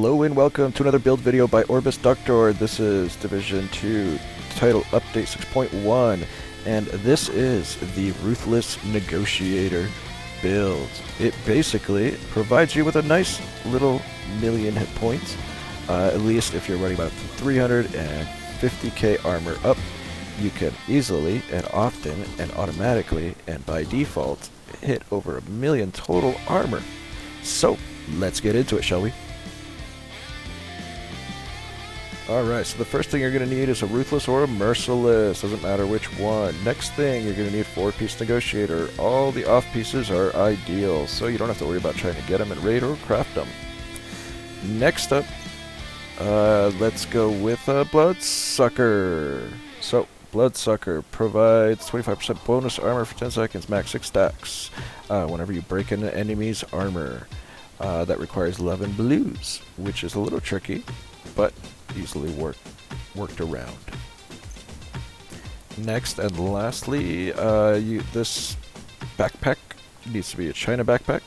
Hello and welcome to another build video by Orbis Ductor. This is Division 2 Title Update 6.1, and this is the Ruthless Negotiator build. It basically provides you with a nice little million hit points, at least if you're running about 350k armor up. You can easily and often and automatically and by default hit over 1 million total armor. So let's get into it, shall we? Alright, so the first thing you're going to need is a Ruthless or a Merciless, doesn't matter which one. Next thing, you're going to need 4-piece Negotiator. All the off pieces are ideal, so you don't have to worry about trying to get them in raid or craft them. Next up, let's go with a Bloodsucker. So, Bloodsucker provides 25% bonus armor for 10 seconds, max 6 stacks, whenever you break into an enemy's armor. That requires 11 blues, which is a little tricky, but easily worked around. Next and lastly, this backpack needs to be a China backpack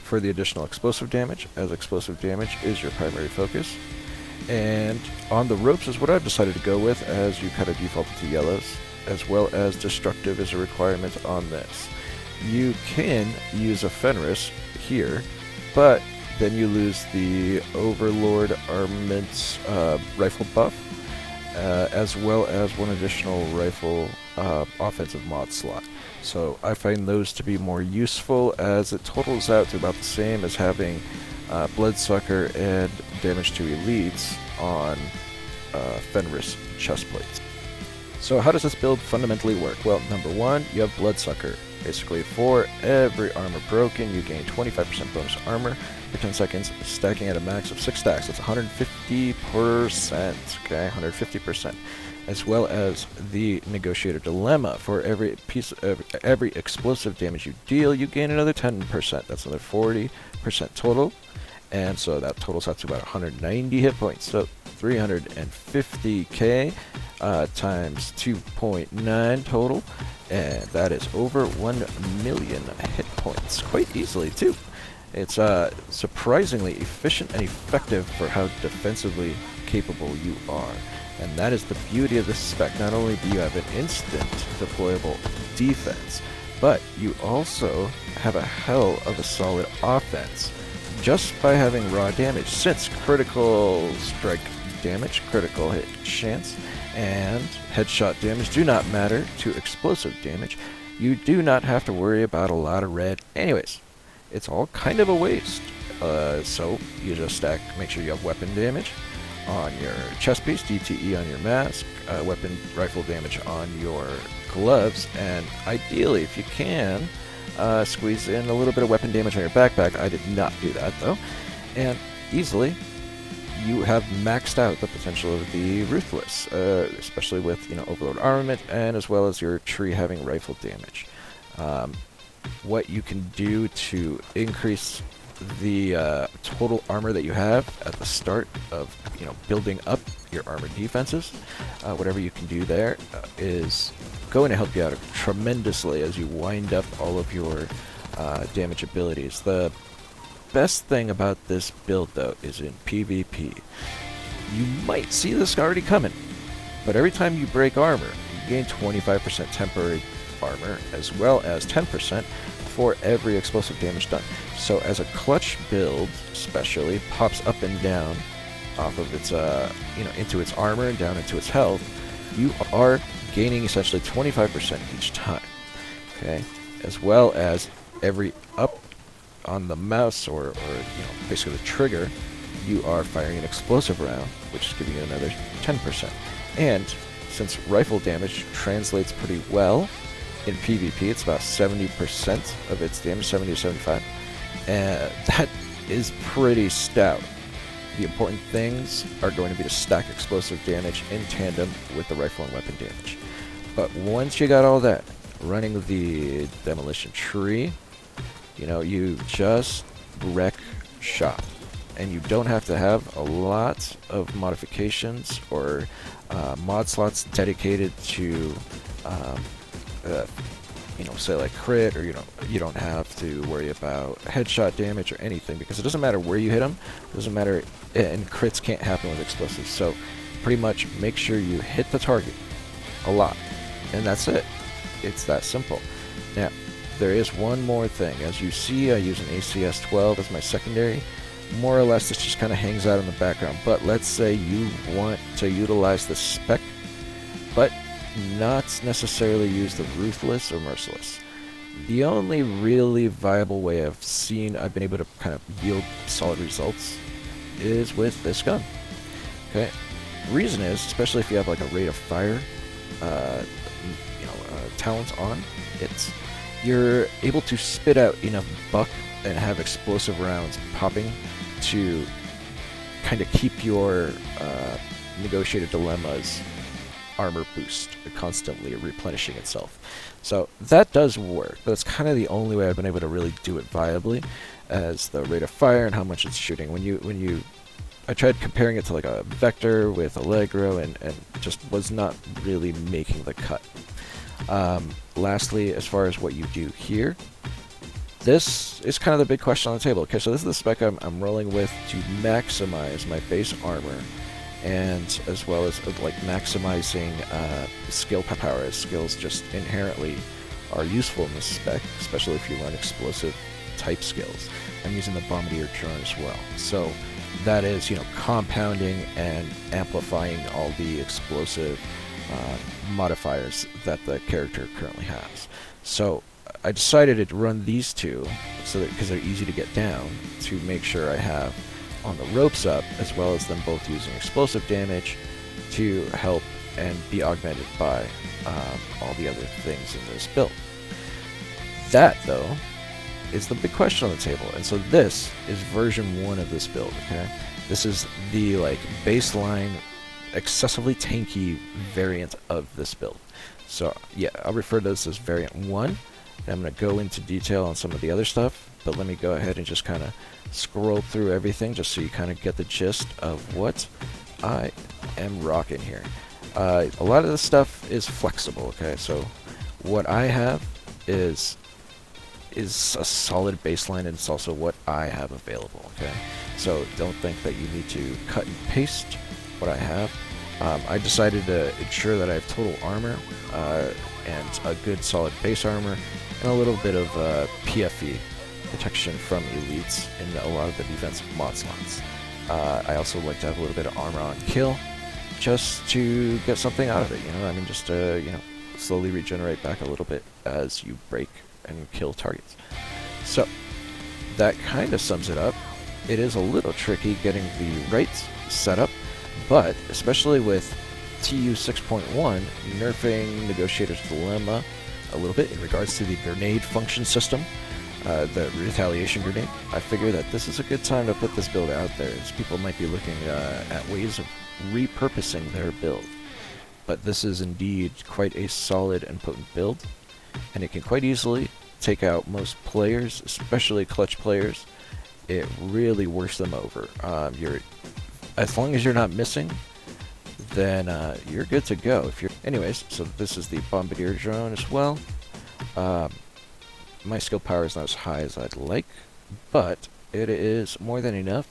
for the additional explosive damage, as explosive damage is your primary focus. And on the ropes is what I've decided to go with, as you kind of defaulted to yellows, as well as destructive is a requirement on this. You can use a Fenris here, but then you lose the Overlord Armaments rifle buff, as well as one additional rifle offensive mod slot. So I find those to be more useful, as it totals out to about the same as having Bloodsucker and damage to elites on Fenris chest plates. So how does this build fundamentally work? Well, number one, you have Bloodsucker. Basically, for every armor broken, you gain 25% bonus armor for 10 seconds, stacking at a max of 6 stacks. That's 150%, okay, 150%. As well as the Negotiator Dilemma. For every every explosive damage you deal, you gain another 10%. That's another 40% total. And so that totals out to about 190 hit points. So 350k times 2.9 total, and that is over 1 million hit points quite easily too. It's surprisingly efficient and effective for how defensively capable you are, and that is the beauty of this spec. Not only do you have an instant deployable defense, but you also have a hell of a solid offense just by having raw damage, since critical strike damage, critical hit chance, and headshot damage do not matter to explosive damage. You do not have to worry about a lot of red. Anyways, it's all kind of a waste. So you just stack, make sure you have weapon damage on your chest piece, DTE on your mask, weapon rifle damage on your gloves, and ideally, if you can, squeeze in a little bit of weapon damage on your backpack. I did not do that though. And easily, you have maxed out the potential of the Ruthless, especially with, Overlord Armament, and as well as your tree having rifle damage. What you can do to increase the total armor that you have at the start of, building up your armor defenses, whatever you can do there is going to help you out tremendously as you wind up all of your damage abilities. The best thing about this build, though, is in PvP. You might see this already coming, but every time you break armor, you gain 25% temporary armor, as well as 10% for every explosive damage done. So as a clutch build, especially, pops up and down off of its, into its armor and down into its health, you are gaining essentially 25% each time, okay? As well as every up on the mouse, or basically the trigger, you are firing an explosive round, which is giving you another 10%. And since rifle damage translates pretty well in PvP, it's about 70% of its damage, 70 to 75, and that is pretty stout. The important things are going to be to stack explosive damage in tandem with the rifle and weapon damage. But once you got all that, running the demolition tree, you just wreck shop. And you don't have to have a lot of modifications or mod slots dedicated to you know, say like crit, or you don't have to worry about headshot damage or anything, because it doesn't matter where you hit them. It doesn't matter, and crits can't happen with explosives. So pretty much make sure you hit the target a lot, and that's it. It's that simple. Now, there is one more thing. As you see, I use an ACS 12 as my secondary. More or less, this just kind of hangs out in the background. But let's say you want to utilize the spec, but not necessarily use the Ruthless or Merciless. The only really viable way I've been able to kind of yield solid results is with this gun. Okay, reason is, especially if you have like a rate of fire, talent on, you're able to spit out enough buck and have explosive rounds popping to kind of keep your Negotiator Dilemma's armor boost constantly replenishing itself. So that does work, but it's kind of the only way I've been able to really do it viably, as the rate of fire and how much it's shooting. I tried comparing it to like a Vector with Allegro, and just was not really making the cut. Lastly, as far as what you do here, this is kind of the big question on the table. Okay, so this is the spec I'm rolling with to maximize my base armor, and as well as like maximizing skill power, as skills just inherently are useful in this spec, especially if you run explosive type skills. I'm using the Bombardier drone as well, so that is, you know, compounding and amplifying all the explosive modifiers that the character currently has. So I decided to run these two, so that because they're easy to get down, to make sure I have on the ropes up, as well as them both using explosive damage to help and be augmented by all the other things in this build. That, though, is the big question on the table, and so this is version 1 of this build. Okay, this is the like baseline, excessively tanky variant of this build. So yeah, I'll refer to this as variant 1, and I'm going to go into detail on some of the other stuff, but let me go ahead and just kind of scroll through everything just so you kind of get the gist of what I am rocking here. A lot of this stuff is flexible. Okay, so what I have is a solid baseline, and it's also what I have available. Okay, so don't think that you need to cut and paste what I have. I decided to ensure that I have total armor and a good solid base armor, and a little bit of PFE, protection from elites, in a lot of the defensive mod slots. I also like to have a little bit of armor on kill, just to get something out of it, you know? I mean, just to, you know, slowly regenerate back a little bit as you break and kill targets. So, that kind of sums it up. It is a little tricky getting the right setup, but especially with TU 6.1 nerfing Negotiator's Dilemma a little bit in regards to the grenade function system, the retaliation grenade, I figure that this is a good time to put this build out there, as people might be looking at ways of repurposing their build. But this is indeed quite a solid and potent build, and it can quite easily take out most players, especially clutch players. It really works them over. As long as you're not missing, then you're good to go. Anyways, so this is the Bombardier drone as well. My skill power is not as high as I'd like, but it is more than enough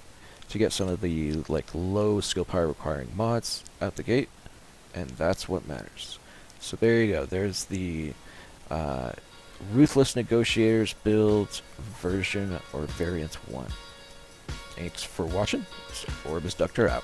to get some of the like low skill power requiring mods out the gate, and that's what matters. So there you go. There's the Ruthless Negotiators build version or variant 1. Thanks for watching. Orbis Ductor out.